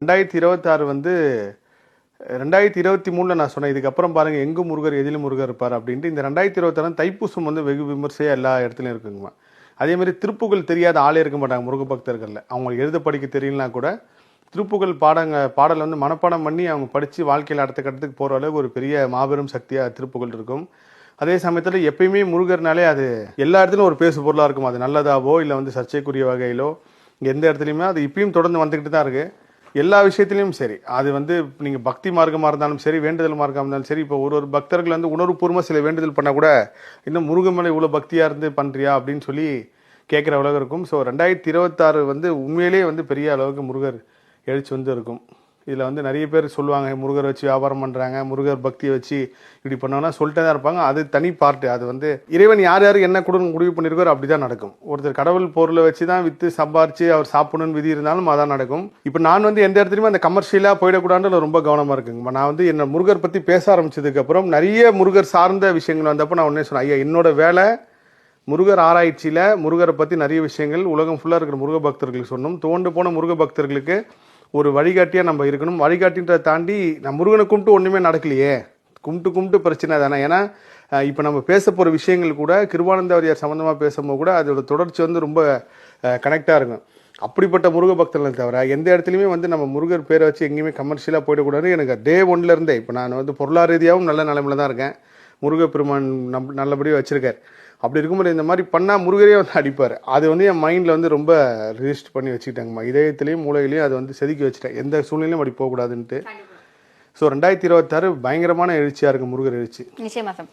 2026 வந்து 2023 நான் சொன்னேன். இதுக்கப்புறம் பாருங்க எங்கு முருகர் எதிலும் முருகர் இருப்பார் அப்படின்ட்டு. இந்த 2026 தைப்பூசம் வந்து வெகு விமர்சையா எல்லா இடத்துலையும் இருக்குங்கம்மா. அதே மாதிரி திருப்புகழ் தெரியாத ஆளே இருக்க மாட்டாங்க முருக பக்தர்கள்ல. அவங்க எழுத படிக்க தெரியலனா கூட திருப்புகழ் பாடல் வந்து மனப்பாடம் பண்ணி அவங்க படித்து வாழ்க்கையில் அடுத்த கட்டத்துக்கு போகிற அளவுக்கு ஒரு பெரிய மாபெரும் சக்தியாக திருப்புகழ் இருக்கும். அதே சமயத்தில் எப்பயுமே முருகர்னாலே அது எல்லா இடத்துலையும் ஒரு பேசு பொருளாக இருக்கும். அது நல்லதாவோ இல்லை வந்து சர்ச்சைக்குரிய வகையிலோ எந்த இடத்துலையுமே அது இப்பயும் தொடர்ந்து வந்துக்கிட்டு தான் இருக்குது. எல்லா விஷயத்திலையும் சரி, அது வந்து நீங்கள் பக்தி மார்க்கமாக இருந்தாலும் சரி, வேண்டுதல் மார்க்கமாக இருந்தாலும் சரி, இப்போ ஒரு பக்தர்கள் வந்து உணர்வுபூர்வமாக சில வேண்டுதல் பண்ணால் கூட இன்னும் முருகன் மேலே இவ்வளோ பக்தியாக இருந்து பண்ணுறியா அப்படின்னு சொல்லி கேட்குற அளவுக்கு இருக்கும். ஸோ 2026 வந்து உண்மையிலேயே வந்து பெரிய அளவுக்கு முருகர் எழுச்சி வந்து இருக்கும். இதில் வந்து நிறைய பேர் சொல்லுவாங்க முருகர் வச்சு வியாபாரம் பண்ணுறாங்க, முருகர் பக்தியை வச்சு இப்படி பண்ணோன்னா சொல்லிட்டே தான் இருப்பாங்க. அது தனி பார்ட்டு. அது வந்து இறைவன் யார் யார் என்ன கூட முடிவு பண்ணியிருக்காரோ அப்படி தான் நடக்கும். ஒருத்தர் கடவுள் பொருளை வச்சு தான் விற்று சம்பாரிச்சு அவர் சாப்பிடணும்னு விதி இருந்தாலும் அதான் நடக்கும். இப்போ நான் வந்து எந்த இடத்துலையுமே அந்த கமர்ஷியலாக போயிடக்கூடாதுன்னு ரொம்ப கவனமாக இருக்குங்க. நான் வந்து என்ன முருகர் பற்றி பேச ஆரம்பிச்சதுக்கப்புறம் நிறைய முருகர் சார்ந்த விஷயங்கள் வந்தப்போ நான் உடனே சொன்னேன், ஐயா என்னோட வேலை முருகர் ஆராய்ச்சியில் முருகரை பற்றி நிறைய விஷயங்கள் உலகம் ஃபுல்லாக இருக்கிற முருக பக்தர்களுக்கு சொன்னோம். தோண்டு போன முருக பக்தர்களுக்கு ஒரு வழிகாட்டியாக நம்ம இருக்கணும். வழிகாட்டின்றதை தாண்டி நம்ம முருகனை கும்பிட்டு ஒன்றுமே நடக்கலையே, கும்பிட்டு பிரச்சனை தானே. ஏன்னா இப்போ நம்ம பேச போகிற விஷயங்கள் கூட கிருபானந்தவாரியார் சம்மந்தமாக பேசும்போது கூட அதோட தொடர்ச்சி வந்து ரொம்ப கனெக்டாக இருக்கும். அப்படிப்பட்ட முருக பக்தர்களை தவிர எந்த இடத்துலையுமே வந்து நம்ம முருகர் பேரை வச்சு எங்கேயுமே கமர்ஷியலாக போயிடக்கூடாது. எனக்கு டே ஒன்லேருந்தே இப்போ நான் வந்து பொருளாதார ரீதியாகவும் நல்ல நிலைமையில தான் இருக்கேன். முருகப்பெருமான் நல்லபடியாக வச்சுருக்கார். அப்படி இருக்கும்போது இந்த மாதிரி பண்ணால் முருகரே வந்து அடிப்பார். அது வந்து என் மைண்டில் வந்து ரொம்ப ரிஜிஸ்டர் பண்ணி வச்சுக்கிட்டாங்கம்மா. இதயத்துலேயும் மூளையிலையும் அதை வந்து செதுக்கி வச்சுட்டேன், எந்த சூழ்நிலையும் அப்படி போகக்கூடாதுன்ட்டு. ஸோ 2026 பயங்கரமான எழுச்சியாக இருக்குது முருகர் எழுச்சி. நிச்சயமா சார்.